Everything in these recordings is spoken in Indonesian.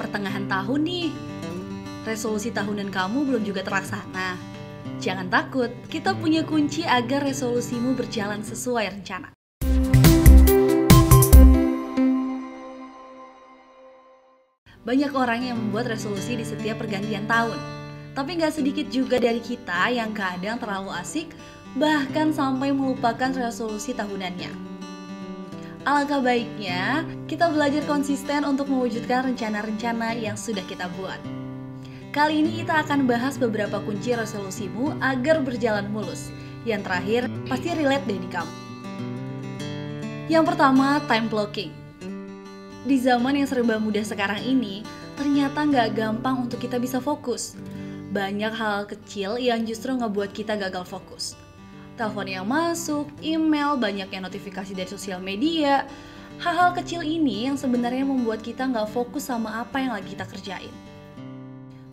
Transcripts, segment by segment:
pertengahan tahun nih. Resolusi tahunan kamu belum juga terlaksana. Jangan takut, kita punya kunci agar resolusimu berjalan sesuai rencana. Banyak orang yang membuat resolusi di setiap pergantian tahun. Tapi nggak sedikit juga dari kita yang kadang terlalu asik, bahkan sampai melupakan resolusi tahunannya. Alangkah baiknya, kita belajar konsisten untuk mewujudkan rencana-rencana yang sudah kita buat. Kali ini kita akan bahas beberapa kunci resolusimu agar berjalan mulus. Yang terakhir, pasti relate deh di kamu. Yang pertama, time blocking. Di zaman yang serba mudah sekarang ini, ternyata nggak gampang untuk kita bisa fokus. Banyak hal kecil yang justru ngebuat kita gagal fokus. Telepon yang masuk, email, banyaknya notifikasi dari sosial media. Hal-hal kecil ini yang sebenarnya membuat kita nggak fokus sama apa yang lagi kita kerjain.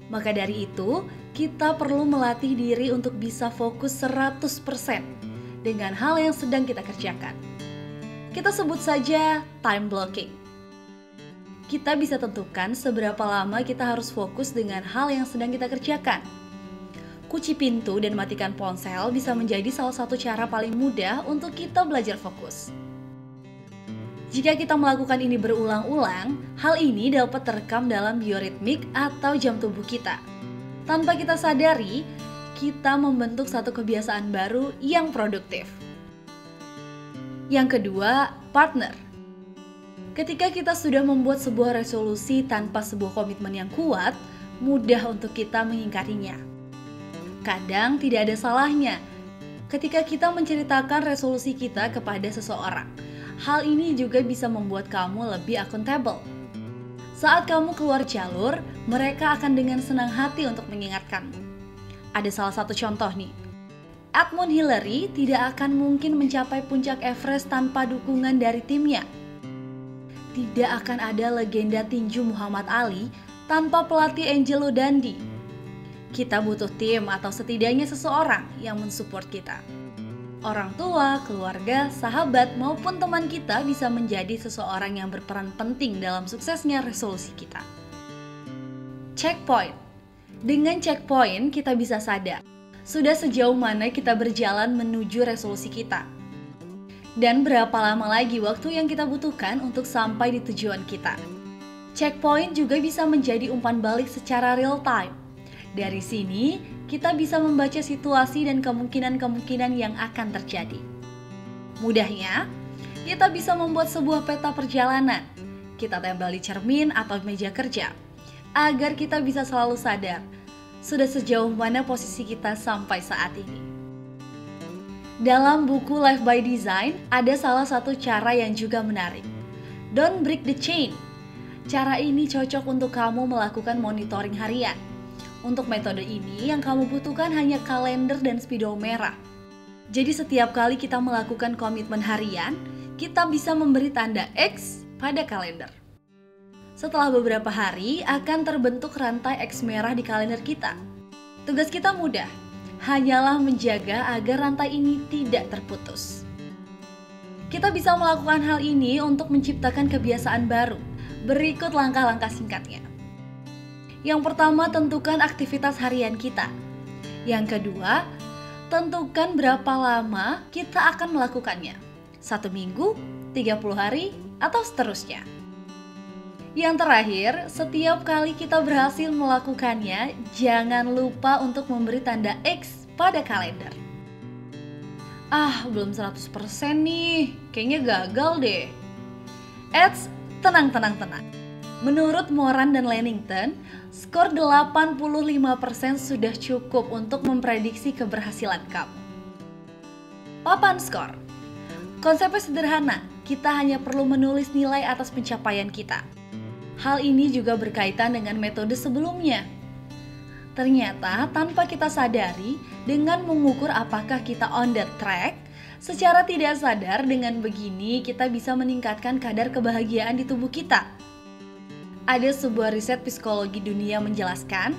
Maka dari itu, kita perlu melatih diri untuk bisa fokus 100% dengan hal yang sedang kita kerjakan. Kita sebut saja time blocking. Kita bisa tentukan seberapa lama kita harus fokus dengan hal yang sedang kita kerjakan. Kunci pintu dan matikan ponsel bisa menjadi salah satu cara paling mudah untuk kita belajar fokus. Jika kita melakukan ini berulang-ulang, hal ini dapat terekam dalam bioritmik atau jam tubuh kita. Tanpa kita sadari, kita membentuk satu kebiasaan baru yang produktif. Yang kedua, partner. Ketika kita sudah membuat sebuah resolusi tanpa sebuah komitmen yang kuat, mudah untuk kita mengingkarinya. Kadang tidak ada salahnya ketika kita menceritakan resolusi kita kepada seseorang. Hal ini juga bisa membuat kamu lebih akuntabel. Saat kamu keluar jalur, mereka akan dengan senang hati untuk mengingatkanmu. Ada salah satu contoh nih. Edmund Hillary tidak akan mungkin mencapai puncak Everest tanpa dukungan dari timnya. Tidak akan ada legenda tinju Muhammad Ali tanpa pelatih Angelo Dundee. Kita butuh tim atau setidaknya seseorang yang mensupport kita. Orang tua, keluarga, sahabat, maupun teman kita bisa menjadi seseorang yang berperan penting dalam suksesnya resolusi kita. Checkpoint. Dengan checkpoint, kita bisa sadar sudah sejauh mana kita berjalan menuju resolusi kita. Dan berapa lama lagi waktu yang kita butuhkan untuk sampai di tujuan kita. Checkpoint juga bisa menjadi umpan balik secara real time. Dari sini, kita bisa membaca situasi dan kemungkinan-kemungkinan yang akan terjadi. Mudahnya, kita bisa membuat sebuah peta perjalanan. Kita tempel di cermin atau meja kerja, agar kita bisa selalu sadar sudah sejauh mana posisi kita sampai saat ini. Dalam buku Life by Design, ada salah satu cara yang juga menarik. Don't break the chain. Cara ini cocok untuk kamu melakukan monitoring harian. Untuk metode ini, yang kamu butuhkan hanya kalender dan spidol merah. Jadi setiap kali kita melakukan komitmen harian, kita bisa memberi tanda X pada kalender. Setelah beberapa hari, akan terbentuk rantai X merah di kalender kita. Tugas kita mudah. Hanyalah menjaga agar rantai ini tidak terputus. Kita bisa melakukan hal ini untuk menciptakan kebiasaan baru. Berikut langkah-langkah singkatnya. Yang pertama, tentukan aktivitas harian kita. Yang kedua, tentukan berapa lama kita akan melakukannya. 1 minggu, 30 hari, atau seterusnya. Yang terakhir, setiap kali kita berhasil melakukannya, jangan lupa untuk memberi tanda X pada kalender. Belum 100% nih, kayaknya gagal deh. Eits, tenang. Menurut Moran dan Lennington, skor 85% sudah cukup untuk memprediksi keberhasilan kamu. Papan skor. Konsepnya sederhana, kita hanya perlu menulis nilai atas pencapaian kita. Hal ini juga berkaitan dengan metode sebelumnya. Ternyata tanpa kita sadari, dengan mengukur apakah kita on the track, secara tidak sadar dengan begini kita bisa meningkatkan kadar kebahagiaan di tubuh kita. Ada sebuah riset psikologi dunia menjelaskan,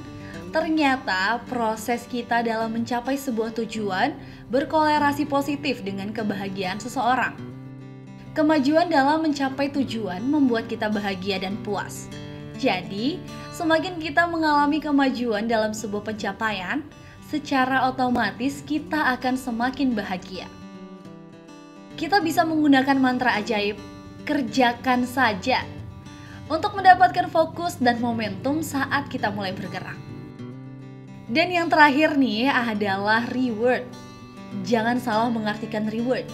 ternyata proses kita dalam mencapai sebuah tujuan berkolerasi positif dengan kebahagiaan seseorang. Kemajuan dalam mencapai tujuan membuat kita bahagia dan puas. Jadi, semakin kita mengalami kemajuan dalam sebuah pencapaian, secara otomatis kita akan semakin bahagia. Kita bisa menggunakan mantra ajaib, kerjakan saja, untuk mendapatkan fokus dan momentum saat kita mulai bergerak. Dan yang terakhir nih adalah reward. Jangan salah mengartikan reward.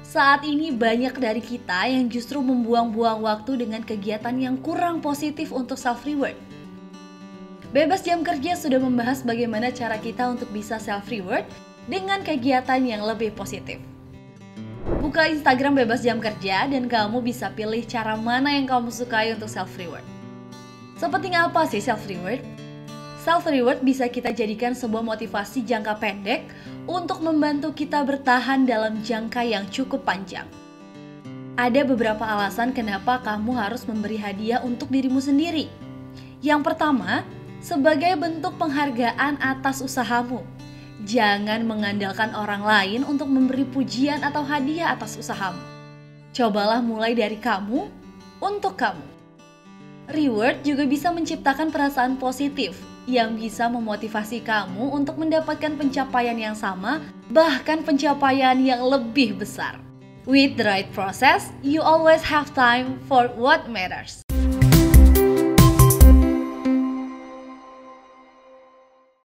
Saat ini banyak dari kita yang justru membuang-buang waktu dengan kegiatan yang kurang positif untuk self-reward. Bebas Jam Kerja sudah membahas bagaimana cara kita untuk bisa self-reward dengan kegiatan yang lebih positif. Buka Instagram Bebas Jam Kerja dan kamu bisa pilih cara mana yang kamu sukai untuk self-reward. Seperti apa sih self-reward? Self-reward bisa kita jadikan sebuah motivasi jangka pendek untuk membantu kita bertahan dalam jangka yang cukup panjang. Ada beberapa alasan kenapa kamu harus memberi hadiah untuk dirimu sendiri. Yang pertama, sebagai bentuk penghargaan atas usahamu. Jangan mengandalkan orang lain untuk memberi pujian atau hadiah atas usahamu. Cobalah mulai dari kamu untuk kamu. Reward juga bisa menciptakan perasaan positif yang bisa memotivasi kamu untuk mendapatkan pencapaian yang sama, bahkan pencapaian yang lebih besar. With the right process, you always have time for what matters.